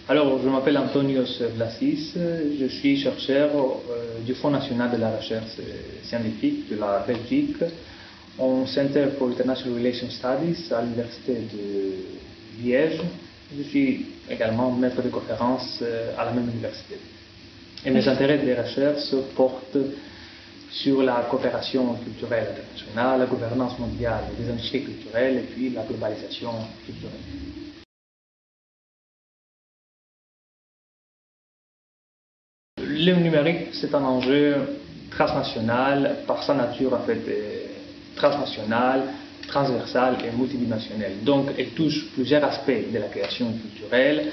Alors, je m'appelle Antonios Vlasis, je suis chercheur du Fonds national de la recherche scientifique de la Belgique au Center for International Relations Studies à l'Université de Liège. Je suis également maître de conférence à la même université. Et mes intérêts de recherche portent sur la coopération culturelle internationale, la gouvernance mondiale des industries culturelles et puis la globalisation culturelle. Le numérique, c'est un enjeu transnational, par sa nature en fait transnationale, transversale et multidimensionnelle. Donc, elle touche plusieurs aspects de la création culturelle,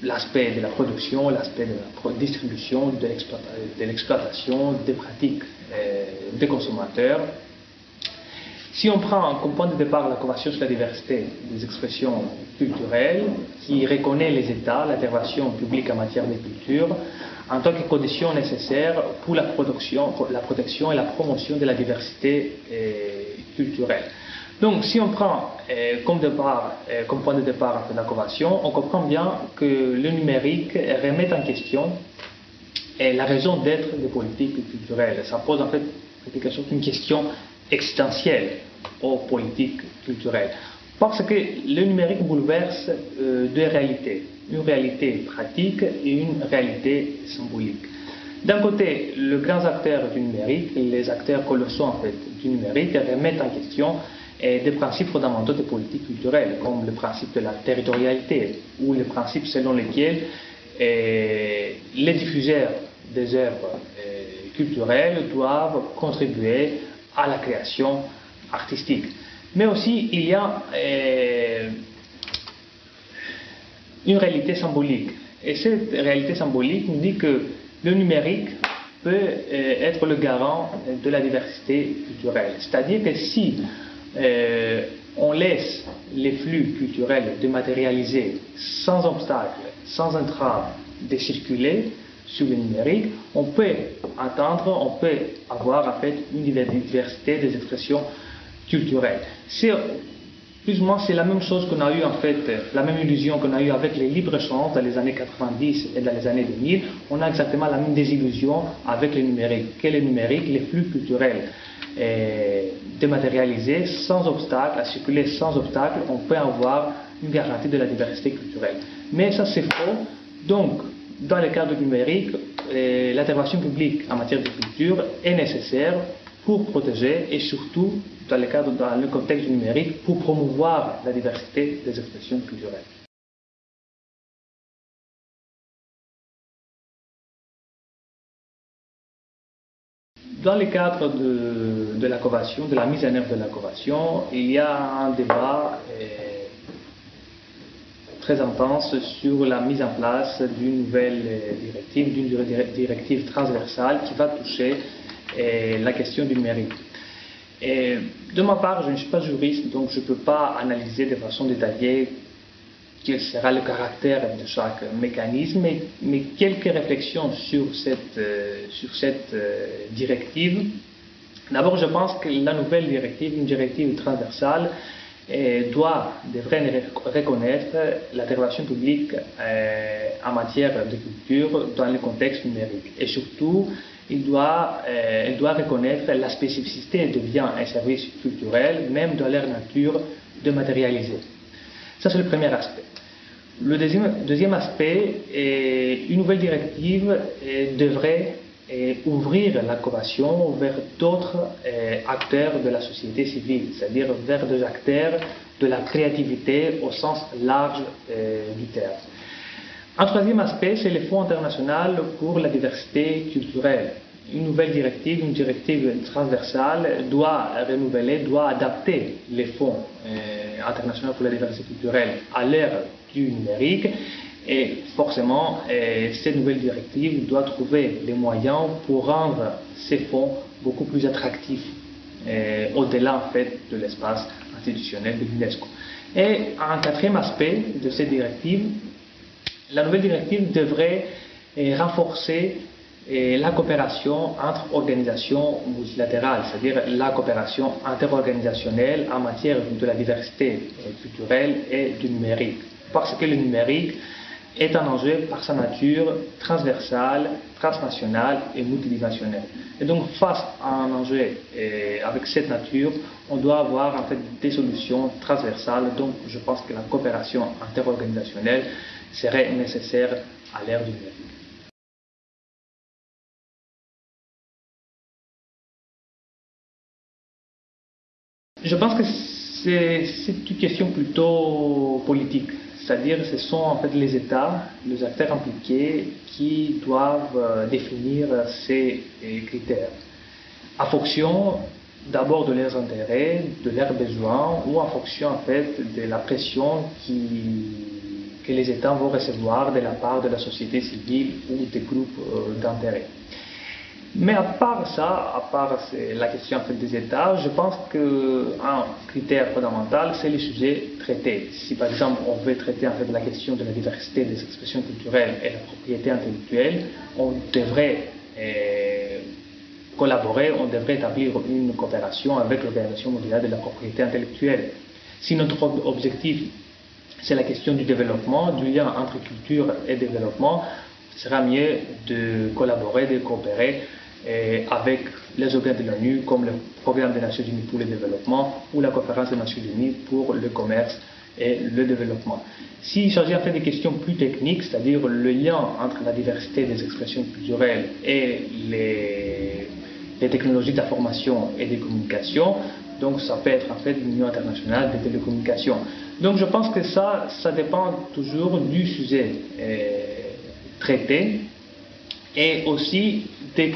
l'aspect de la production, l'aspect de la distribution, de l'exploitation, des pratiques des consommateurs. Si on prend comme point de départ la Convention sur la diversité des expressions culturelles, qui reconnaît les États, l'intervention publique en matière de culture, en tant que condition nécessaire pour la protection et la promotion de la diversité culturelle. Donc, si on prend comme point de départ la Convention, on comprend bien que le numérique remet en question la raison d'être des politiques culturelles. Ça pose en fait quelque chose, une question existentielle aux politiques culturelles. Parce que le numérique bouleverse deux réalités, une réalité pratique et une réalité symbolique. D'un côté, les grands acteurs du numérique, les acteurs colossaux en fait du numérique, remettent en question des principes fondamentaux des politiques culturelles, comme le principe de la territorialité, ou le principe selon lequel les diffuseurs des œuvres culturelles doivent contribuer à la création artistique. Mais aussi, il y a une réalité symbolique. Et cette réalité symbolique nous dit que le numérique peut être le garant de la diversité culturelle. C'est-à-dire que si on laisse les flux culturels dématérialisés sans obstacle, sans entrave, de circuler sur le numérique, on peut avoir en fait une diversité des expressions culturelles. Plus ou moins, c'est la même chose qu'on a eu en fait, la même illusion qu'on a eu avec les libres-échanges dans les années 90 et dans les années 2000. On a exactement la même désillusion avec le numérique. Quel est le numérique? Les flux culturels dématérialisés, sans obstacle, à circuler sans obstacle, on peut avoir une garantie de la diversité culturelle. Mais ça, c'est faux. Donc, dans le cadre du numérique, l'intervention publique en matière de culture est nécessaire pour protéger et surtout, dans le contexte du numérique, pour promouvoir la diversité des expressions culturelles. Dans le cadre de la Convention, de la mise en œuvre de la Convention, il y a un débat très intense sur la mise en place d'une nouvelle directive transversale qui va toucher la question du numérique. Et de ma part, je ne suis pas juriste, donc je ne peux pas analyser de façon détaillée quel sera le caractère de chaque mécanisme, mais quelques réflexions sur cette directive. D'abord, je pense que la nouvelle directive, une directive transversale, devrait reconnaître l'intervention publique en matière de culture dans le contexte numérique. Et surtout, elle doit reconnaître la spécificité des biens et services culturels, même dans leur nature dématérialisée. Ça, c'est le premier aspect. Le deuxième aspect, une nouvelle directive devrait ouvrir la coopération vers d'autres acteurs de la société civile, c'est-à-dire vers des acteurs de la créativité au sens large du terme. Un troisième aspect, c'est le Fonds international pour la diversité culturelle. Une nouvelle directive, une directive transversale doit adapter les fonds internationaux pour la diversité culturelle à l'ère du numérique. Et forcément, cette nouvelle directive doit trouver les moyens pour rendre ces fonds beaucoup plus attractifs, au-delà en fait de l'espace institutionnel de l'UNESCO. Et un quatrième aspect de cette directive, la nouvelle directive devrait renforcer la coopération entre organisations multilatérales, c'est-à-dire la coopération interorganisationnelle en matière de la diversité culturelle et du numérique. Parce que le numérique est un enjeu par sa nature transversale, transnationale et multidimensionnelle. Et donc face à un enjeu avec cette nature, on doit avoir en fait des solutions transversales. Donc je pense que la coopération interorganisationnelle serait nécessaire à l'ère du numérique. Je pense que c'est une question plutôt politique, c'est-à-dire ce sont en fait les États, les acteurs impliqués qui doivent définir ces critères en fonction d'abord de leurs intérêts, de leurs besoins ou en fonction en fait de la pression que les États vont recevoir de la part de la société civile ou des groupes d'intérêt. Mais à part ça, à part la question en fait, des États, je pense qu'un critère fondamental, c'est les sujets traités. Si par exemple on veut traiter en fait la question de la diversité des expressions culturelles et la propriété intellectuelle, on devrait collaborer, on devrait établir une coopération avec l'Organisation mondiale de la propriété intellectuelle. Si notre objectif c'est la question du développement, du lien entre culture et développement, ce sera mieux de collaborer, de coopérer avec les organes de l'ONU comme le Programme des Nations Unies pour le développement ou la Conférence des Nations Unies pour le commerce et le développement. S'il s'agit en fait de questions plus techniques, c'est-à-dire le lien entre la diversité des expressions culturelles et les technologies d'information et des communications, donc ça peut être en fait l'Union internationale des télécommunications. Donc je pense que ça dépend toujours du sujet traité et aussi de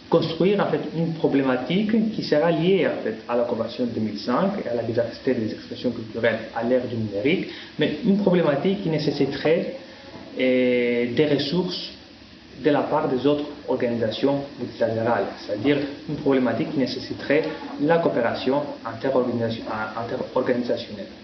construire en fait une problématique qui sera liée en fait à la Convention de 2005 et à la diversité des expressions culturelles à l'ère du numérique, mais une problématique qui nécessiterait des ressources de la part des autres organisations multilatérales, c'est-à-dire une problématique qui nécessiterait la coopération interorganisationnelle.